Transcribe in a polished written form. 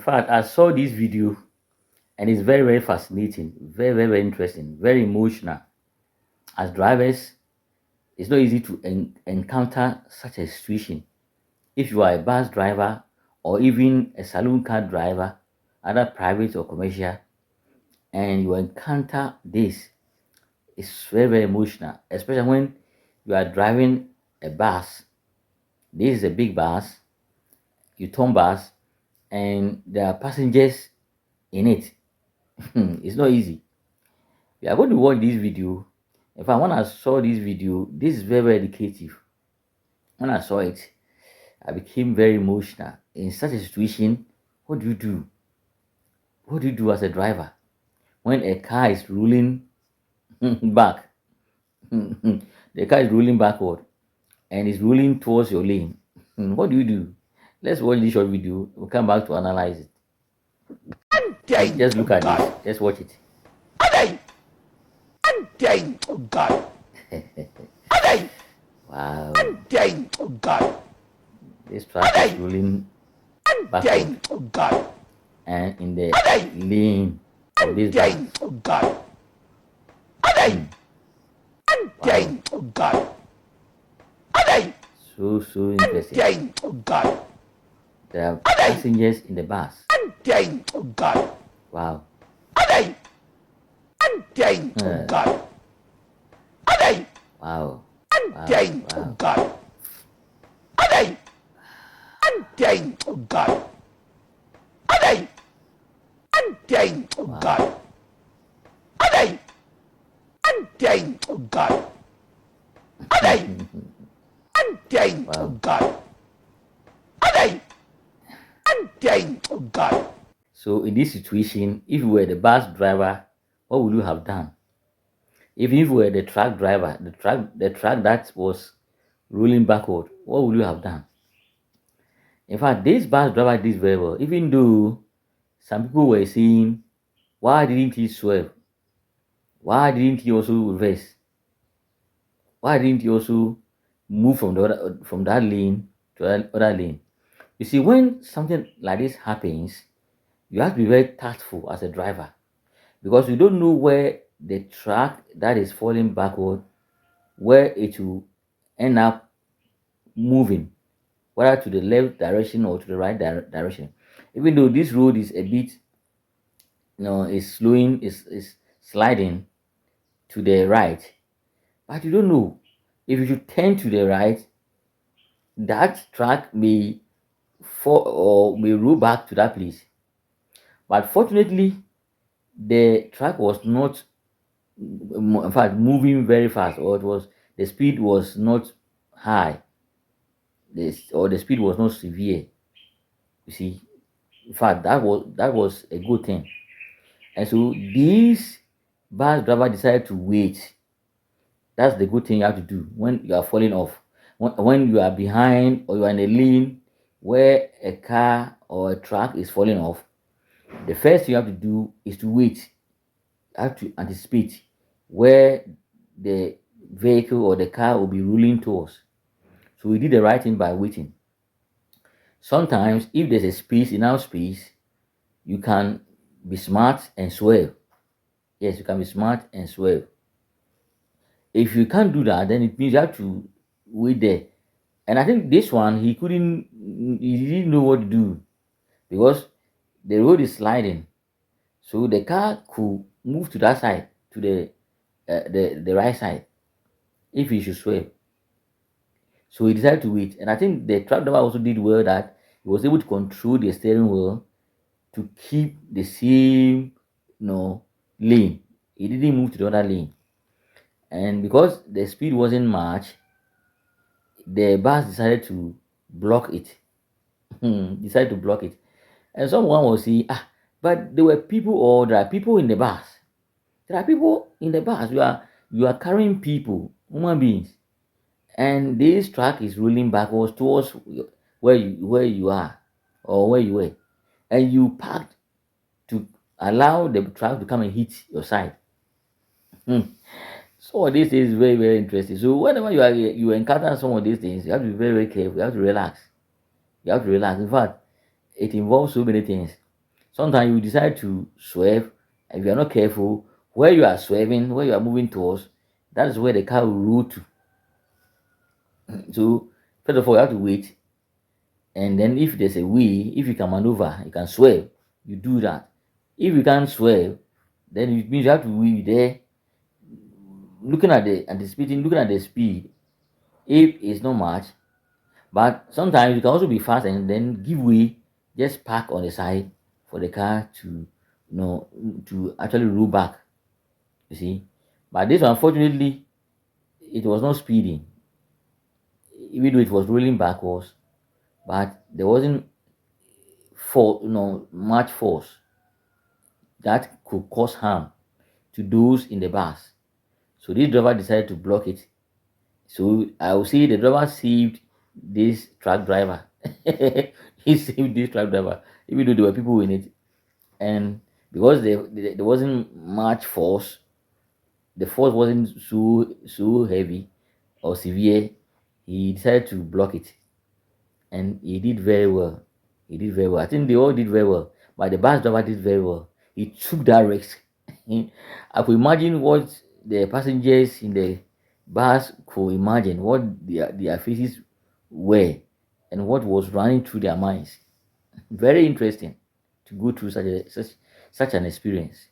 In fact, I saw this video and it's very, very fascinating, very, very, very interesting, very emotional. As drivers, it's not easy to encounter such a situation. If you are a bus driver or even a saloon car driver, either private or commercial, and you encounter this, it's very, very emotional, especially when you are driving a bus. This is a big bus, you turn bus, and there are passengers in it. It's not easy. We are going to watch this video. In fact, when I saw this video, this is very, very educative. When I saw it, I became very emotional. In such a situation, what do you do? What do you do as a driver when a car is rolling back? The car is rolling backward and is rolling towards your lane. What do you do? Let's watch this short video. We'll come back to analyze it. Just look at this. Just watch it. Oh God. Wow. Oh God. This truck is rolling backward Oh God. and in the lane of this bus. Oh God. Wow. Oh God. So interesting. Oh God. There are passengers in the bus. Oh God. Wow. Oh God. Wow. Oh Wow. God. Oh God. Oh God. Oh God. Oh God. Oh God. So in this situation, if you were the bus driver, what would you have done? If you were the truck driver, the truck that was rolling backward, what would you have done? In fact, this bus driver did very well, even though some people were saying, why didn't he swerve? Why didn't he also reverse? Why didn't he also move from from that lane to that other lane? You see, when something like this happens, you have to be very tactful as a driver because you don't know where the track that is falling backward, where it will end up moving, whether to the left direction or to the right direction. Even though this road is a bit, is slowing, is sliding to the right, but you don't know if you should turn to the right, that track may fall or may roll back to that place. But fortunately, the track was not, in fact, moving very fast, or it was the speed was not high, or the speed was not severe. You see, in fact, that was a good thing. And so this bus driver decided to wait. That's the good thing you have to do when you are falling off. When you are behind or you are in a lane where a car or a truck is falling off, the first thing you have to do is to wait. You have to anticipate where the vehicle or the car will be rolling towards. So we did the right thing by waiting. Sometimes, if there's a space, enough space, you can be smart and swerve. Yes, you can be smart and swerve. If you can't do that, then it means you have to wait there. And I think this one, he didn't know what to do because the road is sliding. So the car could move to that side, to the right side, if he should swerve. So he decided to wait. And I think the truck driver also did well that he was able to control the steering wheel to keep the same, lane. He didn't move to the other lane. And because the speed wasn't much, the bus decided to block it. Decided to block it. And someone was saying, but there were people, or there are people in the bus. There are people in the bus. You are carrying people, human beings, and this truck is rolling backwards towards where you are or where you were, and you parked to allow the truck to come and hit your side. So this is very, very interesting. So whenever you encounter some of these things, you have to be very, very careful. You have to relax. In fact, it involves so many things. Sometimes you decide to swerve. If you are not careful, where you are swerving, where you are moving towards, that is where the car will roll to. So first of all, you have to wait, and then if there's a way, if you can maneuver, you can swerve. You do that. If you can't swerve, then it means you have to be there, looking at the anticipating, looking at the speed. If it's not much, but sometimes you can also be fast and then give way, just park on the side for the car to, to actually roll back. You see, but this one, unfortunately, it was not speeding, even though it was rolling backwards, but there wasn't much force that could cause harm to those in the bus. So this driver decided to block it. So I will say the driver saved this truck driver. He saved this truck driver, even though there were people in it. And because there wasn't much force, the force wasn't so heavy or severe, he decided to block it. And he did very well. He did very well. I think they all did very well. But the bus driver did very well. He took that risk. I could imagine what the passengers in the bus could imagine, what their faces were, and what was running through their minds. Very interesting to go through such an experience.